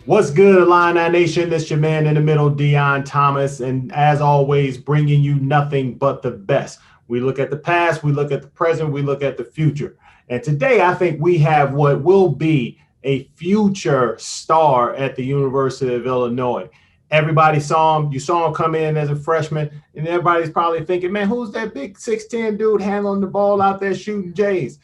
What's good, Illini Nation? This your man in the middle, Deon Thomas, and as always, bringing you nothing but the best. We look at the past, we look at the present, we look at the future. And today, I think we have what will be a future star at the University of Illinois. Everybody saw him. You saw him come in as a freshman, and everybody's probably thinking, man, who's that big 6'10 dude handling the ball out there shooting Jays?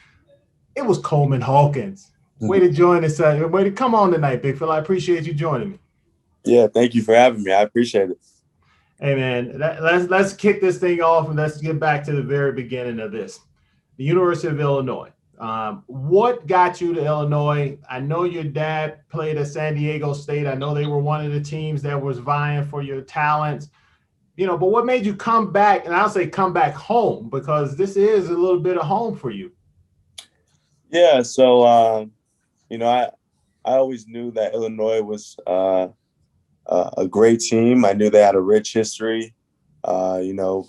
It was Coleman Hawkins. Way to join us. Way to come on tonight, Big Phil. I appreciate you joining me. Yeah, thank you for having me. I appreciate it. Hey man, let's kick this thing off and let's get back to the very beginning of this. The University of Illinois. What got you to Illinois? I know your dad played at San Diego State. I know they were one of the teams that was vying for your talents. But what made you come back? And I'll say come back home because this is a little bit of home for you. Yeah, so I always knew that Illinois was a great team. I knew they had a rich history. I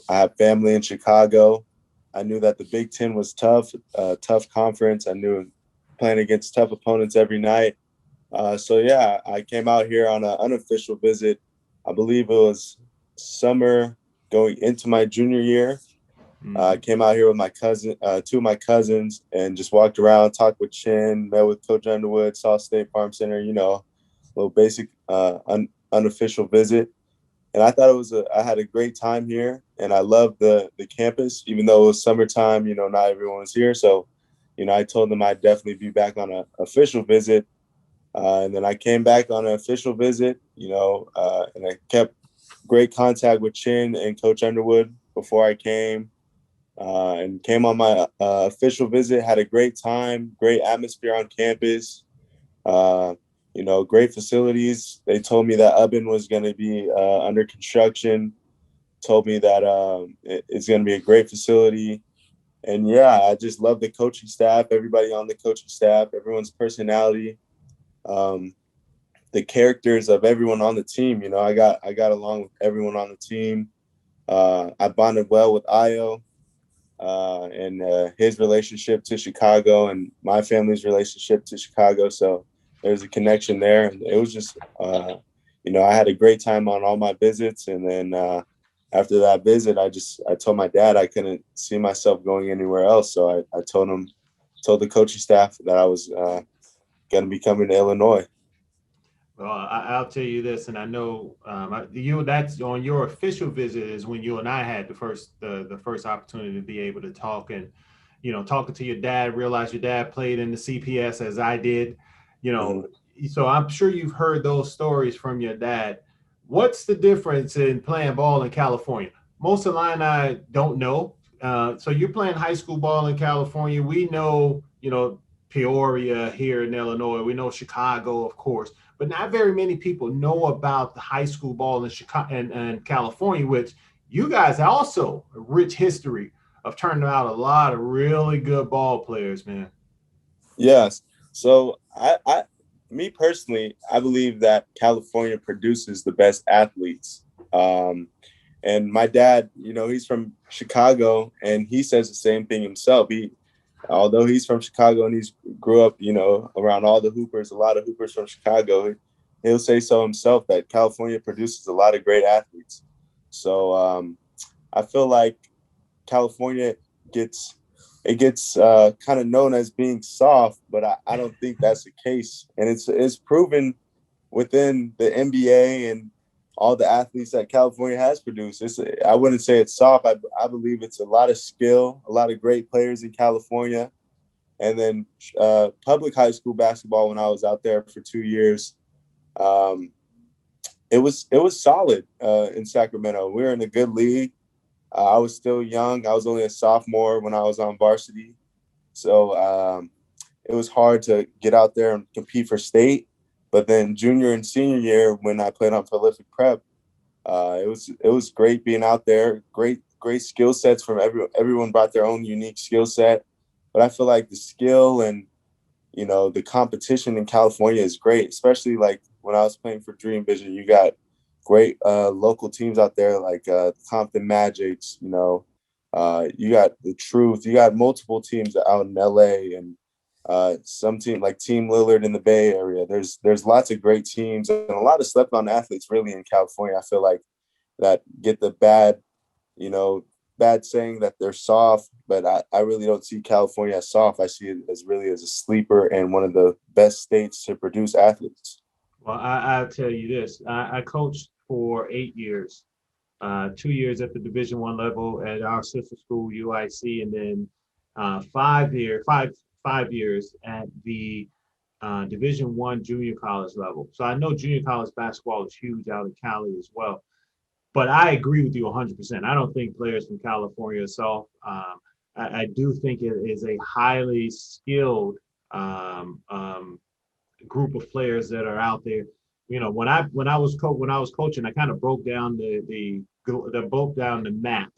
have family in Chicago. I knew that the Big Ten was tough conference. I knew playing against tough opponents every night. I came out here on an unofficial visit. I believe it was summer going into my junior year. I came out here with my cousin, two of my cousins, and just walked around, talked with Chin, met with Coach Underwood, saw State Farm Center, a little basic unofficial visit. And I thought I had a great time here, and I loved the campus, even though it was summertime, not everyone was here. So, I told them I'd definitely be back on an official visit. And then I came back on an official visit, and I kept great contact with Chin and Coach Underwood before I came. And came on my official visit, had a great time, great atmosphere on campus, great facilities. They told me that Ubben was going to be under construction, told me that it's going to be a great facility. And, yeah, I just love the coaching staff, everybody on the coaching staff, everyone's personality, the characters of everyone on the team. I got along with everyone on the team. I bonded well with Ayo. And his relationship to Chicago and my family's relationship to Chicago. So there's a connection there. And it was just, I had a great time on all my visits. And then after that visit, I told my dad I couldn't see myself going anywhere else. So I told the coaching staff that I was going to be coming to Illinois. Well, I'll tell you this, and I know that's on your official visit is when you and I had the first opportunity to be able to talk and talking to your dad, realize your dad played in the CPS as I did, you know, so I'm sure you've heard those stories from your dad. What's the difference in playing ball in California? Most Illini don't know. So you're playing high school ball in California. We know, Peoria here in Illinois. We know Chicago, of course, but not very many people know about the high school ball in Chicago and California, which you guys also a rich history of turning out a lot of really good ball players, man. Yes. So me personally, I believe that California produces the best athletes. And my dad, he's from Chicago, and he says the same thing himself. Although he's from Chicago and he's grew up, around all the hoopers, a lot of hoopers from Chicago, he'll say so himself that California produces a lot of great athletes. So I feel like California gets kind of known as being soft, but I don't think that's the case. And it's proven within the NBA and all the athletes that California has produced. I wouldn't say it's soft. I believe it's a lot of skill, a lot of great players in California. And then public high school basketball, when I was out there for 2 years, it was solid in Sacramento. We were in a good league. I was still young. I was only a sophomore when I was on varsity. So it was hard to get out there and compete for state. But then junior and senior year, when I played on Prolific Prep, it was great being out there. Great skill sets from everyone brought their own unique skill set. But I feel like the skill and the competition in California is great, especially like when I was playing for Dream Vision. You got great local teams out there like Compton Magics. You got the Truth. You got multiple teams out in LA and some team like Team Lillard in the Bay Area. There's lots of great teams and a lot of slept on athletes really in California. I feel like that get the bad saying that they're soft, but I really don't see California as soft. I see it as really as a sleeper and one of the best states to produce athletes. Well, I'll tell you this. I coached for 8 years, 2 years at the Division I level at our sister school, UIC, and then 5 years at the Division I junior college level. So I know junior college basketball is huge out in Cali as well. But I agree with you 100%. I don't think players from California are soft. I do think it is a highly skilled group of players that are out there. You know, when I was coaching, I kind of broke down the map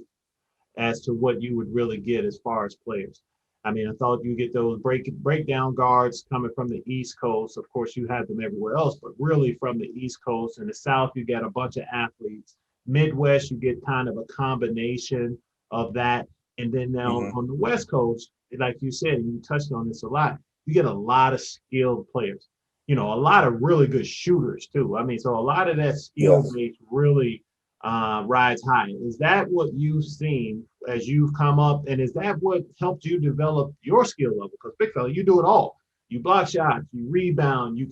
as to what you would really get as far as players. I mean, I thought you get those breakdown guards coming from the East Coast. Of course, you have them everywhere else, but really from the East Coast and the South, you get a bunch of athletes. Midwest, you get kind of a combination of that. And then now Mm-hmm. on the West Coast, like you said, and you touched on this a lot, you get a lot of skilled players. You know, a lot of really good shooters too. I mean, so a lot of that skill Yeah. base really rides high. Is that what you've seen as you've come up, and is that what helped you develop your skill level? Because big fella, you do it all. You block shots, you rebound, you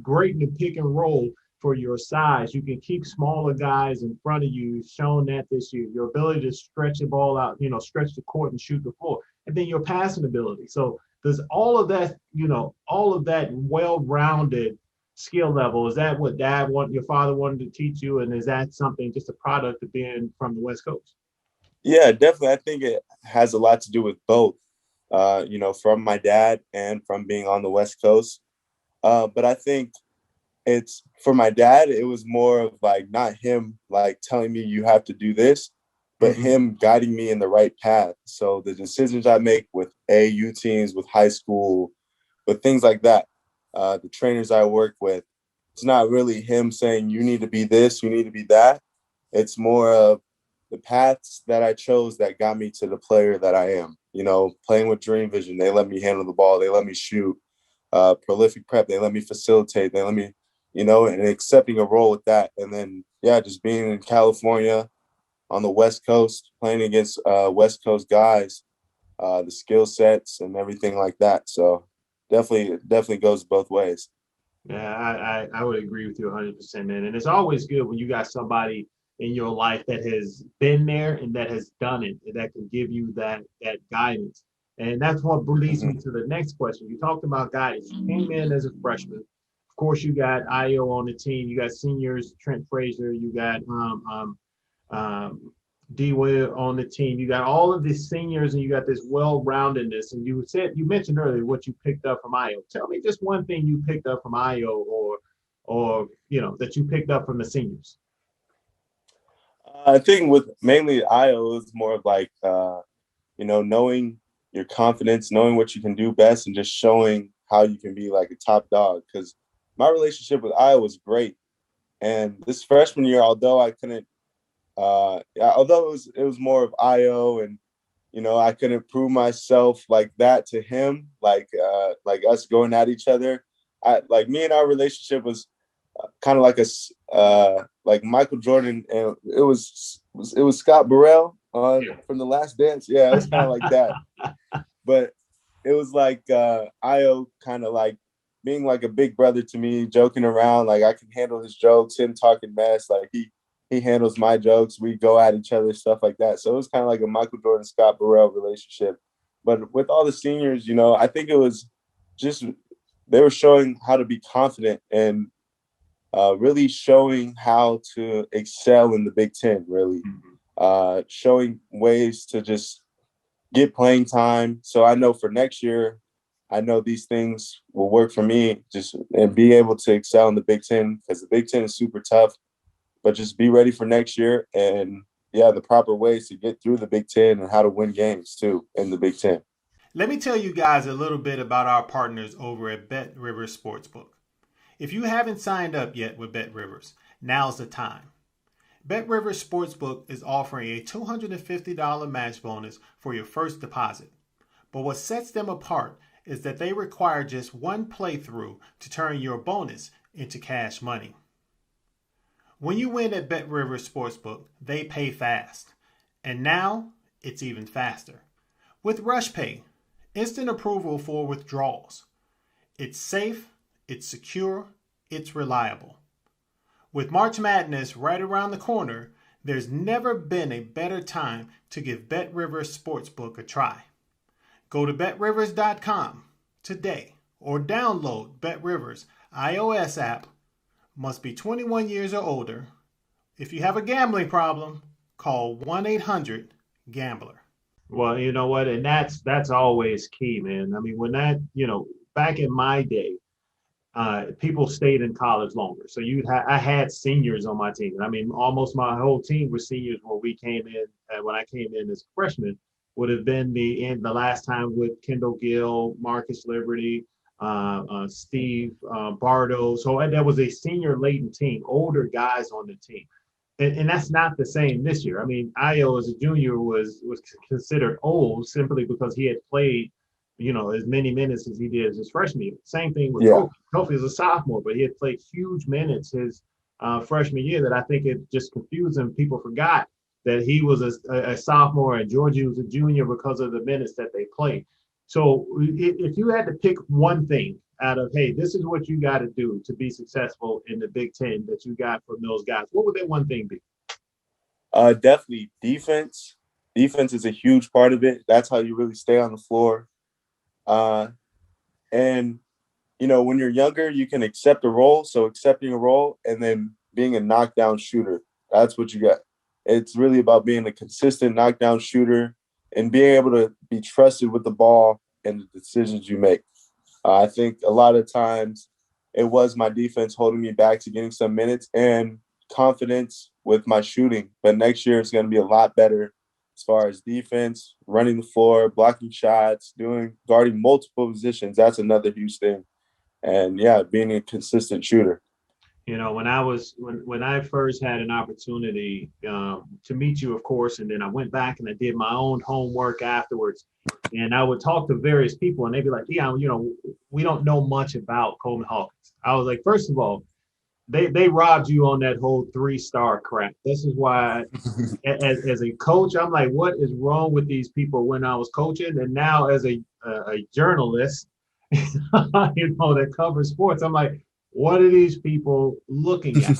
great in the pick and roll for your size. You can keep smaller guys in front of you. You've shown that this year. Your ability to stretch the ball out, stretch the court and shoot the floor, and then your passing ability. So does all of that well-rounded skill level, is that what your father wanted to teach you? And is that something just a product of being from the West Coast? Yeah, definitely. I think it has a lot to do with both, from my dad and from being on the West Coast. But I think it's for my dad, it was more of like not him like telling me you have to do this, but Mm-hmm. him guiding me in the right path. So the decisions I make with AAU teams, with high school, with things like that, the trainers I work with, it's not really him saying you need to be this, you need to be that. It's more of the paths that I chose that got me to the player that I am. You know, playing with Dream Vision, they let me handle the ball, they let me shoot. Prolific Prep, they let me facilitate, they let me, and accepting a role with that. And then, yeah, just being in California on the West Coast, playing against West Coast guys, the skill sets and everything like that. So definitely goes both ways. Yeah, I would agree with you 100%, man. And it's always good when you got somebody in your life that has been there and that has done it, and that can give you that guidance. And that's what leads me Mm-hmm. to the next question. You talked about guidance. You came in as a freshman. Of course, you got Io on the team. You got seniors, Trent Frazier. You got um, D. Will on the team. You got all of these seniors, and you got this well-roundedness. And you mentioned earlier what you picked up from Io. Tell me just one thing you picked up from Io, or that you picked up from the seniors. I think with mainly Io, it's more of like, knowing your confidence, knowing what you can do best, and just showing how you can be like a top dog. Because my relationship with Io was great. And this freshman year, although I couldn't, although it was more of Io, and I couldn't prove myself like that to him, like us going at each other. Like me and our relationship was kind of like like Michael Jordan, and it was Scott Burrell on Yeah. from The Last Dance. Yeah, it was kind of like that, but it was like Io kind of like being like a big brother to me, joking around. Like I can handle his jokes, him talking mess. Like he handles my jokes. We go at each other, stuff like that. So it was kind of like a Michael Jordan, Scott Burrell relationship. But with all the seniors, I think it was just they were showing how to be confident and really showing how to excel in the Big Ten, really. Showing ways to just get playing time. So I know for next year, I know these things will work for me, just and be able to excel in the Big Ten, because the Big Ten is super tough, but just be ready for next year. And yeah, the proper ways to get through the Big Ten and how to win games too in the Big Ten. Let me tell you guys a little bit about our partners over at BetRivers Sportsbook. If you haven't signed up yet with BetRivers, now's the time. BetRivers Sportsbook is offering a $250 match bonus for your first deposit. But what sets them apart is that they require just one playthrough to turn your bonus into cash money. When you win at BetRivers Sportsbook, they pay fast. And now it's even faster. With RushPay, instant approval for withdrawals. It's safe, it's secure, it's reliable. With March Madness right around the corner, there's never been a better time to give BetRivers Sportsbook a try. Go to BetRivers.com today or download BetRivers iOS app. Must be 21 years or older. If you have a gambling problem, call 1-800-GAMBLER. Well, you know what? And that's always key, man. I mean, when that, back in my day, people stayed in college longer. So I had seniors on my team. I mean, almost my whole team were seniors when we came in. When I came in as a freshman, would have been the last time with Kendall Gill, Marcus Liberty, Steve Bardo. So that was a senior laden team, older guys on the team. And that's not the same this year. I mean, Ayo as a junior was considered old simply because he had played, as many minutes as he did as his freshman year. Same thing with Kofi. Kofi is a sophomore, but he had played huge minutes his freshman year that I think it just confused him. People forgot that he was a sophomore and Georgie was a junior because of the minutes that they played. So if you had to pick one thing out of, hey, this is what you got to do to be successful in the Big Ten that you got from those guys, what would that one thing be? Definitely defense. Defense is a huge part of it. That's how you really stay on the floor. And, when you're younger, you can accept a role. So accepting a role and then being a knockdown shooter, that's what you got. It's really about being a consistent knockdown shooter and being able to be trusted with the ball and the decisions you make. I think a lot of times it was my defense holding me back to getting some minutes and confidence with my shooting. But next year it's going to be a lot better as far as defense, running the floor, blocking shots, guarding multiple positions. That's another huge thing. And yeah, being a consistent shooter. When I first had an opportunity to meet you, of course, and then I went back and I did my own homework afterwards, and I would talk to various people, and they'd be like, "Yeah, we don't know much about Coleman Hawkins." I was like, first of all, they robbed you on that whole 3-star crap. This is why, as a coach, I'm like, what is wrong with these people when I was coaching, and now as a journalist, that covers sports, I'm like, what are these people looking at?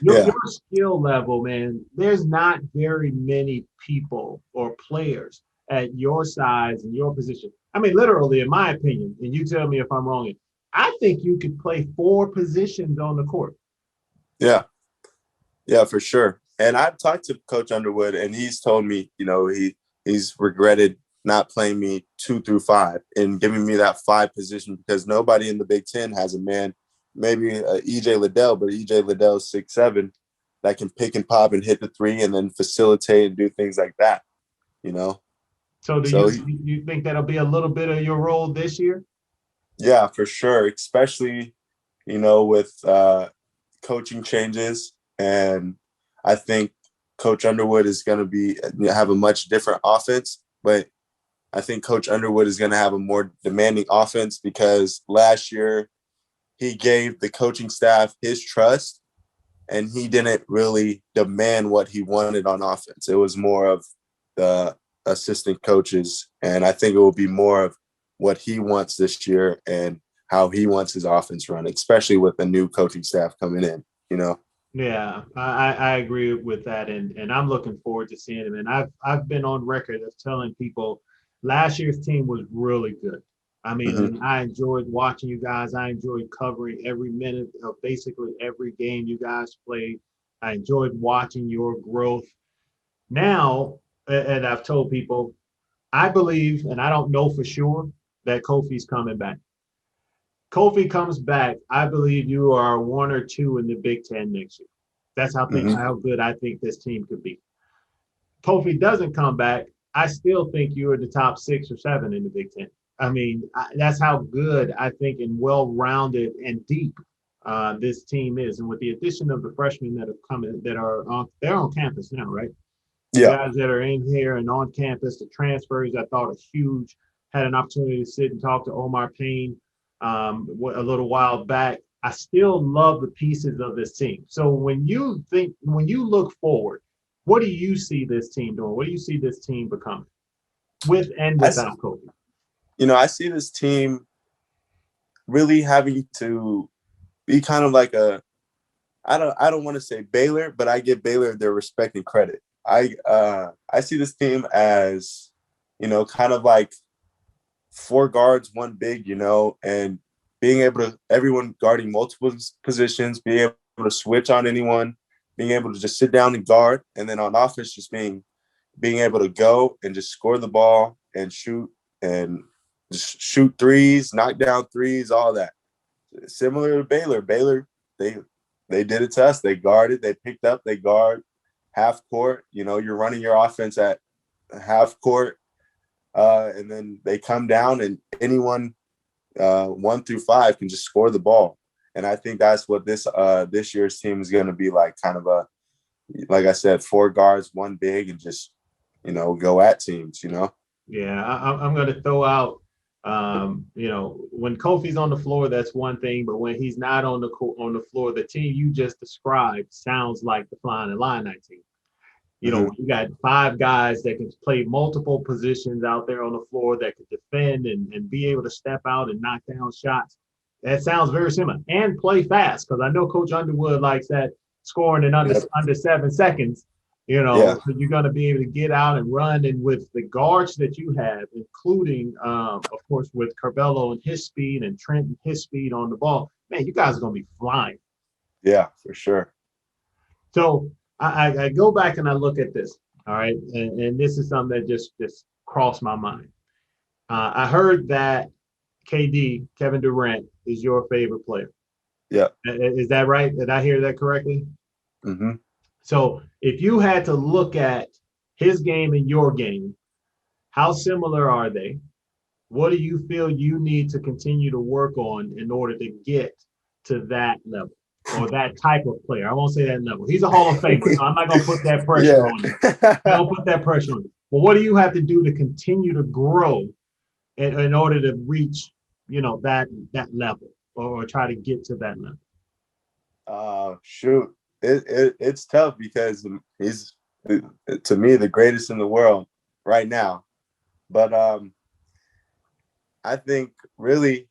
Your skill level, man, there's not very many people or players at your size and your position. I mean, literally, in my opinion, and you tell me if I'm wrong, I think you could play 4 positions on the court. Yeah, for sure. And I've talked to Coach Underwood, and he's told me, he's regretted not playing me 2 through 5 and giving me that 5 position because nobody in the Big Ten has a man. Maybe EJ Liddell, but EJ Liddell's 6'7", that can pick and pop and hit the 3 and then facilitate and do things like that, So do you think that'll be a little bit of your role this year? Yeah, for sure, especially, with coaching changes. And I think Coach Underwood is going to have a much different offense, but I think Coach Underwood is going to have a more demanding offense because last year he gave the coaching staff his trust and he didn't really demand what he wanted on offense. It was more of the assistant coaches. And I think it will be more of what he wants this year and how he wants his offense run, especially with the new coaching staff coming in, Yeah, I agree with that. And I'm looking forward to seeing him. And I've been on record of telling people last year's team was really good. I mean, I enjoyed watching you guys. I enjoyed covering every minute of basically every game you guys played. I enjoyed watching your growth. Now, and I've told people, I believe, and I don't know for sure, that Kofi's coming back. Kofi comes back, I believe you are 1 or 2 in the Big Ten next year. That's how good I think this team could be. Kofi doesn't come back, I still think you're in the top 6 or 7 in the Big Ten. I mean, that's how good I think and well-rounded and deep this team is. And with the addition of the freshmen that have come in, they're on campus now, right? Yeah. The guys that are in here and on campus, the transfers I thought are huge. had an opportunity to sit and talk to Omar Payne a little while back. I still love the pieces of this team. So when you look forward, what do you see this team doing? What do you see this team becoming with and without Kobe? I see this team really having to be kind of like I don't want to say Baylor, but I give Baylor their respect and credit. I see this team as, kind of like 4 guards, 1 big, and being able to everyone guarding multiple positions, being able to switch on anyone, being able to just sit down and guard, and then on offense just being able to go and just score the ball and just shoot threes, knock down threes, all that. Similar to Baylor. Baylor, they did it to us. They guarded, they picked up, they guard half court. You're running your offense at half court, and then they come down and anyone 1 through 5 can just score the ball. And I think that's what this year's team is going to be like, kind of like I said, 4 guards, 1 big, and just, go at teams, Yeah, I'm going to throw out, when Kofi's on the floor, that's one thing, but when he's not on the floor, the team you just described sounds like the Flying Illini team. You got 5 guys that can play multiple positions out there on the floor that could defend and be able to step out and knock down shots. That sounds very similar. And play fast, because I know Coach Underwood likes that scoring in under 7 seconds. So you're going to be able to get out and run. And with the guards that you have, including, of course, with Curbelo and his speed and Trent and his speed on the ball, man, you guys are going to be flying. Yeah, for sure. So I go back and I look at this, all right, and this is something that just crossed my mind. I heard that Kevin Durant, is your favorite player. Yeah. Is that right? Did I hear that correctly? Mm-hmm. So if you had to look at his game and your game, how similar are they? What do you feel you need to continue to work on in order to get to that level? Or that type of player. I won't say that level. He's a Hall of Famer, so I'm not going to put that pressure on you. Don't put that pressure on you. But what do you have to do to continue to grow in order to reach, that level or try to get to that level? Shoot, it's tough because he's, to me, the greatest in the world right now. But I think really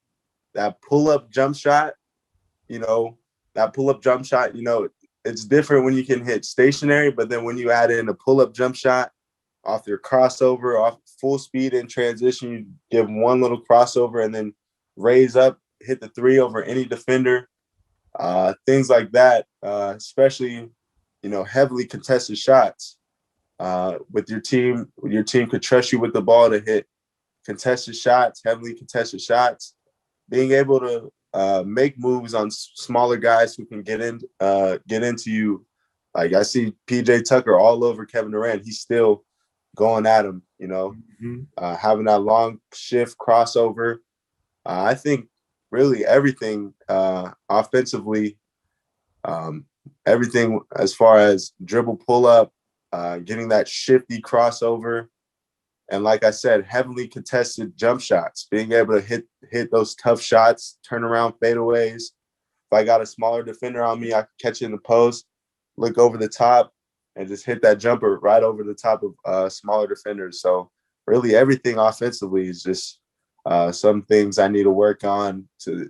that pull-up jump shot, it's different when you can hit stationary, but then when you add in a pull-up jump shot off your crossover, off full speed in transition, you give one little crossover and then raise up, hit the 3 over any defender, things like that, especially, heavily contested shots. With your team could trust you with the ball to hit contested shots, heavily contested shots, being able to make moves on smaller guys who can get into you. Like I see PJ Tucker all over Kevin Durant. He's still going at him, having that long shift crossover. I think really everything offensively, everything as far as dribble pull up, getting that shifty crossover. And like I said, heavily contested jump shots, being able to hit those tough shots, turn around fadeaways. If I got a smaller defender on me, I can catch it in the post, look over the top, and just hit that jumper right over the top of smaller defenders. So really everything offensively is just some things I need to work on to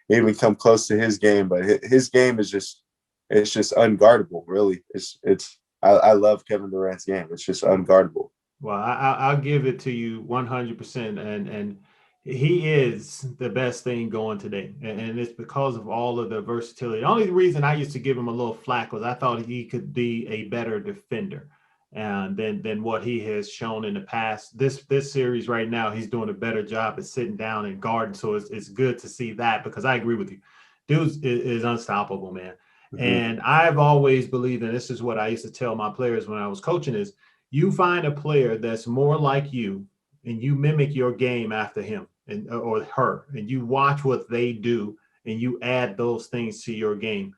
even come close to his game. But his game is it's just unguardable, really. I love Kevin Durant's game. It's just unguardable. Well, I'll give it to you 100%, and he is the best thing going today, and it's because of all of the versatility. The only reason I used to give him a little flack was I thought he could be a better defender, than what he has shown in the past. This series right now, he's doing a better job at sitting down and guarding. So it's good to see that, because I agree with you, dude is unstoppable, man. Mm-hmm. And I've always believed, and this is what I used to tell my players when I was coaching, is you find a player that's more like you and you mimic your game after him or her, and you watch what they do and you add those things to your game.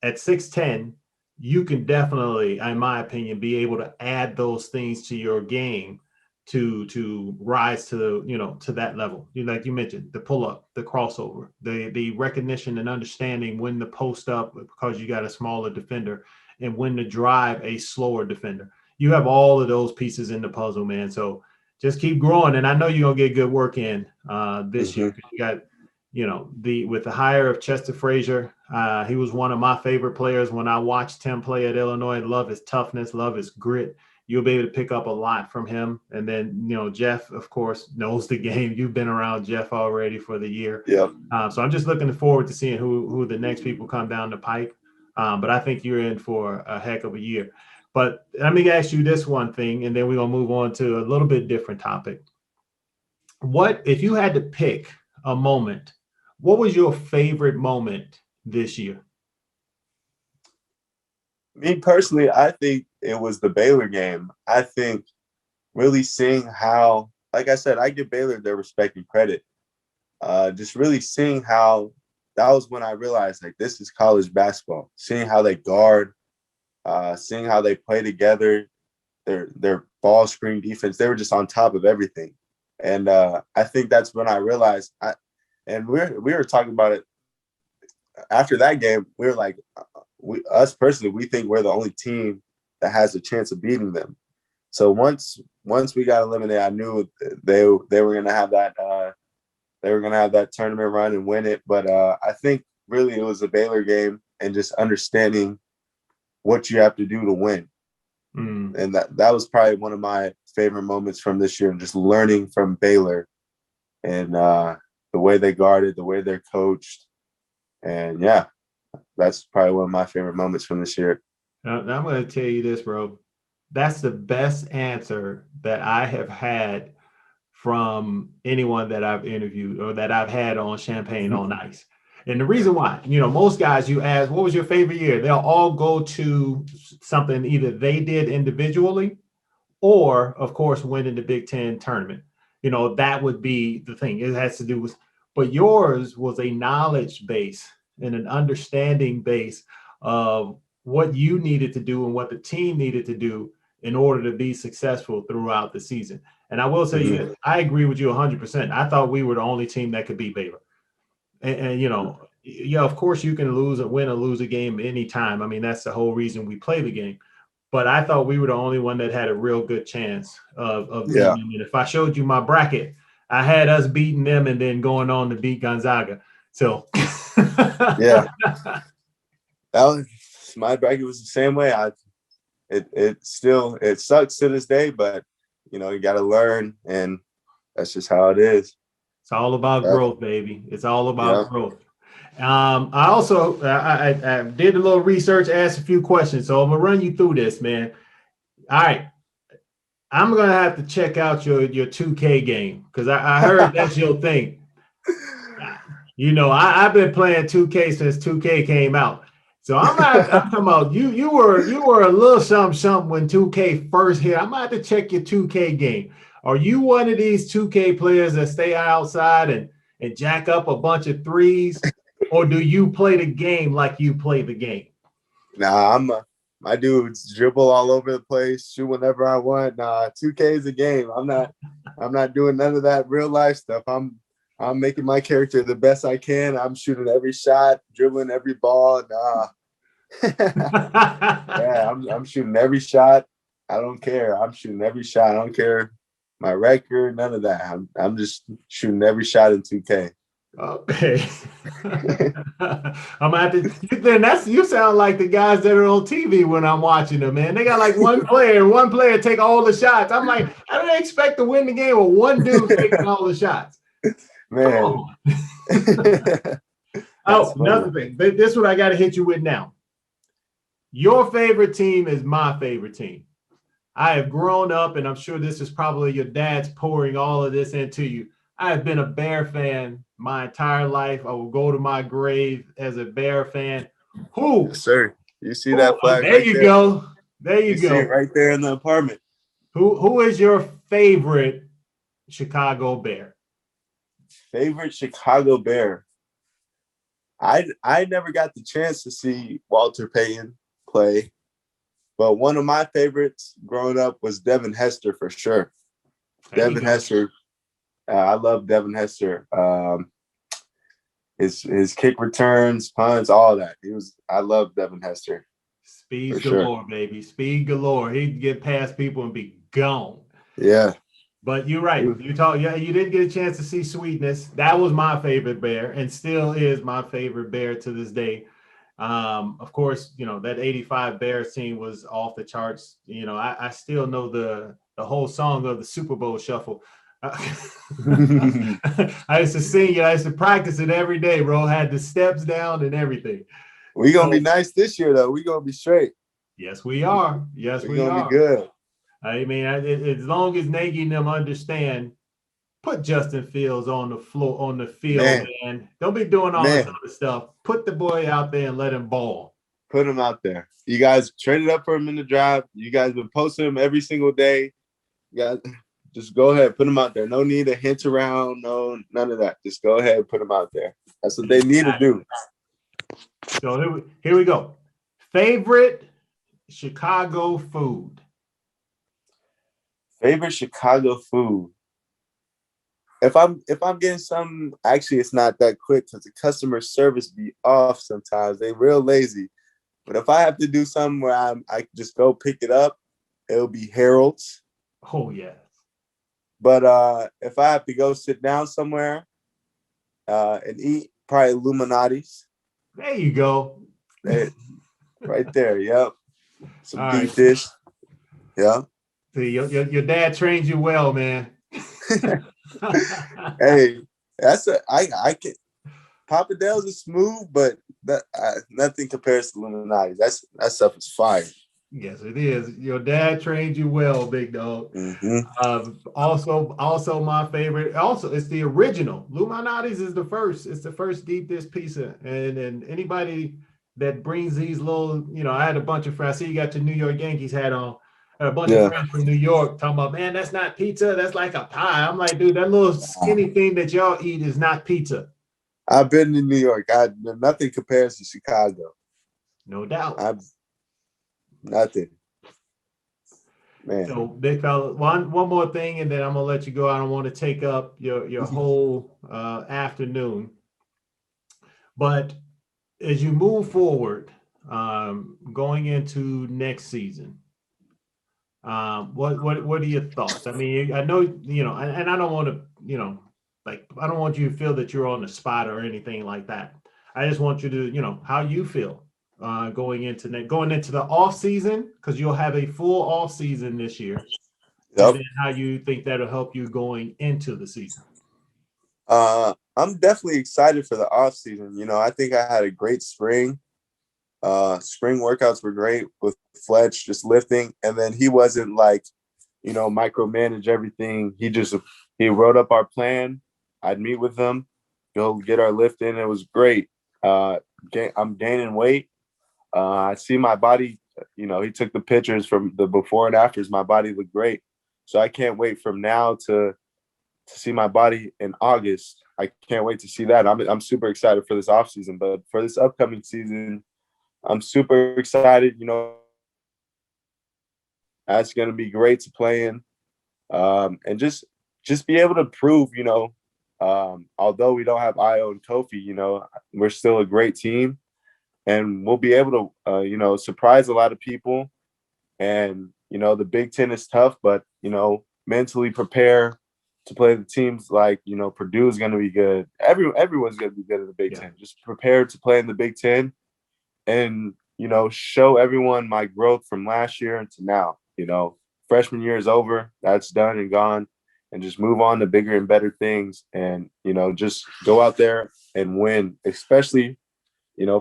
At 6'10", you can definitely, in my opinion, be able to add those things to your game to rise to the, to that level. Like you mentioned, the pull up, the crossover, the recognition and understanding when to post up because you got a smaller defender and when to drive a slower defender. You have all of those pieces in the puzzle, man. So just keep growing, and I know you're gonna get good work in this year. You got, with the hire of Chester Frazier, he was one of my favorite players when I watched him play at Illinois. Love his toughness, love his grit. You'll be able to pick up a lot from him. And then, Jeff, of course, knows the game. You've been around Jeff already for the year. Yeah. So I'm just looking forward to seeing who the next people come down the pipe. But I think you're in for a heck of a year. But let me ask you this one thing, and then we're going to move on to a little bit different topic. What, if you had to pick a moment, what was your favorite moment this year? Me personally, I think it was the Baylor game. I think really seeing how, like I said, I give Baylor their respect and credit. Just really seeing how that was when I realized, like, this is college basketball. Seeing how they guard, seeing how they play together, their ball screen defense, they were just on top of everything. And I think that's when I realized, and we were talking about it after that game. We were like, us personally, we think we're the only team that has a chance of beating them. So once we got eliminated, I knew they were gonna have that tournament run and win it. But I think really it was a Baylor game and just understanding what you have to do to win. And that was probably one of my favorite moments from this year, and just learning from Baylor and the way they guarded, the way they're coached. And yeah, that's probably one of my favorite moments from this year. Now, I'm going to tell you this, bro. That's the best answer that I have had from anyone that I've interviewed or that I've had on Champaign on Ice. And the reason why, most guys you ask, what was your favorite year? They'll all go to something either they did individually or, of course, winning the Big Ten tournament. That would be the thing. It has to do with, but yours was a knowledge base and an understanding base of what you needed to do and what the team needed to do in order to be successful throughout the season. And I will say, I agree with you 100%. I thought we were the only team that could beat Baylor. And yeah, of course you can win or lose a game anytime. I mean, that's the whole reason we play the game. But I thought we were the only one that had a real good chance of beating them. And if I showed you my bracket, I had us beating them and then going on to beat Gonzaga. So yeah, my bracket was the same way. It sucks to this day, but you got to learn, and that's just how it is. It's all about growth, baby. It's all about growth. I also I did a little research, asked a few questions, so I'm gonna run you through this, man. All right, I'm gonna have to check out your 2K game because I heard that's your thing. I've been playing 2K since 2K came out. So I'm talking about you were a little something when 2K first hit. I'm about to check your 2K game. Are you one of these 2K players that stay outside and jack up a bunch of threes, or do you play the game like you play the game? Nah, my dudes dribble all over the place, shoot whenever I want. Nah, 2K is a game. I'm not doing none of that real life stuff. I'm making my character the best I can. I'm shooting every shot, dribbling every ball. Nah. Yeah, I'm shooting every shot. I don't care. I'm shooting every shot. I don't care my record, none of that. I'm just shooting every shot in 2K. Okay. I'm gonna have to then you sound like the guys that are on TV when I'm watching them, man. They got like one player take all the shots. I'm like, how do they expect to win the game with one dude taking all the shots? Man. Another thing. This is what I got to hit you with now. Your favorite team is my favorite team. I have grown up, and I'm sure this is probably your dad's pouring all of this into you. I have been a Bear fan my entire life. I will go to my grave as a Bear fan. Who? Yes, sir. You see that flag? There you go. There you go. See it right there in the apartment. Who is your favorite Chicago Bear? Favorite Chicago Bear? I never got the chance to see Walter Payton play, but one of my favorites growing up was Devin Hester for sure. There you Devin go. Hester. I love Devin Hester. His kick returns, punts, all that. I love Devin Hester Speed for sure. galore, baby. Speed galore. He'd get past people and be gone. Yeah. But you're right. Yeah, you didn't get a chance to see Sweetness. That was my favorite bear and still is my favorite bear to this day. Of course, that 85 Bears team was off the charts. I still know the whole song of the Super Bowl shuffle. I used to sing it. I used to practice it every day, bro. Had the steps down and everything. We gonna be nice this year, though. We gonna be straight. Yes, we are. Yes, We we gonna be are. good. I mean, as long as Nagy and them understand, put Justin Fields on the floor, on the field, Man, man. Don't be doing all this other stuff. Put the boy out there and let him ball. Put him out there. You guys traded up for him in the draft. You guys been posting him every single day. You guys just go ahead, put him out there. No need to hint around. No, none of that. Just go ahead, put him out there. That's what they need to do. So here we go. Favorite Chicago food. Favorite Chicago food. If I'm getting something, actually it's not that quick because the customer service be off sometimes. They real lazy. But if I have to do something where I can just go pick it up, it'll be Harold's. Oh yeah. But if I have to go sit down somewhere and eat, probably Illuminati's. There you go. Right there. Yep. Some All deep right. dish. Yeah. See, your dad trained you well, man. Hey, I can. Papa Del's is smooth, but nothing compares to Illuminati's. That stuff is fire. Yes, it is. Your dad trained you well, big dog. Mm-hmm. Also my favorite. Also, it's the original. Illuminati's is the first. It's the first deep dish pizza. And anybody that brings these little, I had a bunch of friends. I see you got your New York Yankees hat on. A bunch of friends from New York talking about, man, that's not pizza. That's like a pie. I'm like, dude, that little skinny thing that y'all eat is not pizza. I've been to New York. Nothing compares to Chicago. No doubt. Nothing. Man. So, big fella, one more thing, and then I'm gonna let you go. I don't want to take up your whole afternoon. But as you move forward, going into next season, what are your thoughts? I mean, I know and I don't want to I don't want you to feel that you're on the spot or anything like that. I just want you to how you feel going into the off season, because you'll have a full off season this year. Yep. And then how you think that'll help you going into the season. I'm definitely excited for the off season. I think I had a great spring. Spring workouts were great with Fletch just lifting, and then he wasn't like, micromanage everything. He wrote up our plan. I'd meet with him, go get our lift in. It was great. I'm gaining weight. I see my body, he took the pictures from the before and afters. My body looked great. So I can't wait from now to see my body in August. I can't wait to see that. I'm super excited for this offseason. But for this upcoming season, I'm super excited. That's going to be great to play in. And just be able to prove, although we don't have Io and Kofi, we're still a great team. And we'll be able to, surprise a lot of people. And, the Big Ten is tough, but, mentally prepare to play the teams like, Purdue is going to be good. Everyone's going to be good in the Big Ten. Just prepare to play in the Big Ten and, show everyone my growth from last year into now. Freshman year is over. That's done and gone. And just move on to bigger and better things. And, just go out there and win, especially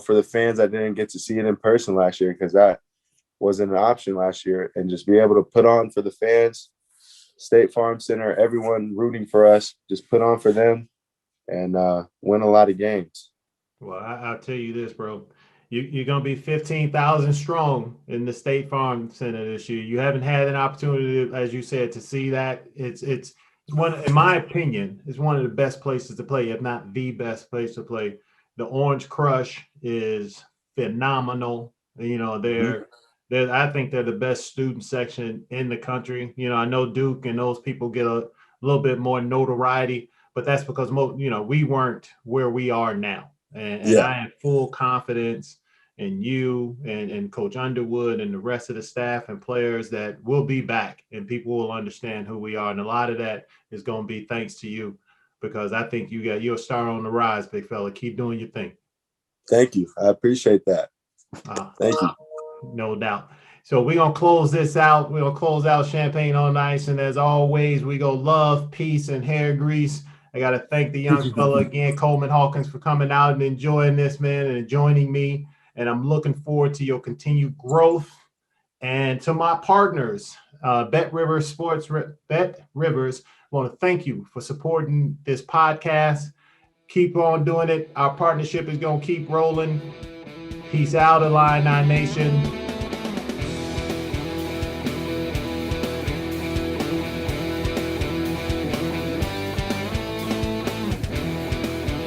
for the fans that didn't get to see it in person last year, because that wasn't an option last year, and just be able to put on for the fans, State Farm Center, everyone rooting for us, just put on for them and win a lot of games. Well, I'll tell you this, bro. You're going to be 15,000 strong in the State Farm Center this year. You haven't had an opportunity, as you said, to see that. It's one, in my opinion, it's one of the best places to play, if not the best place to play. The Orange Crush is phenomenal. I think they're the best student section in the country. I know Duke and those people get little bit more notoriety, but that's because we weren't where we are now. And I have full confidence in you and Coach Underwood and the rest of the staff and players that we'll be back and people will understand who we are. And a lot of that is going to be thanks to you, because I think you're a star on the rise, big fella. Keep doing your thing. Thank you. I appreciate that. Thank you. No doubt. So we're going to close this out. We're going to close out Champaign on Ice. And as always, we go love, peace, and hair grease. I got to thank the young fella again, Coleman Hawkins, for coming out and enjoying this, man, and joining me. And I'm looking forward to your continued growth. And to my partners, BetRivers, I want to thank you for supporting this podcast. Keep on doing it. Our partnership is going to keep rolling. Peace out, Illini Nation.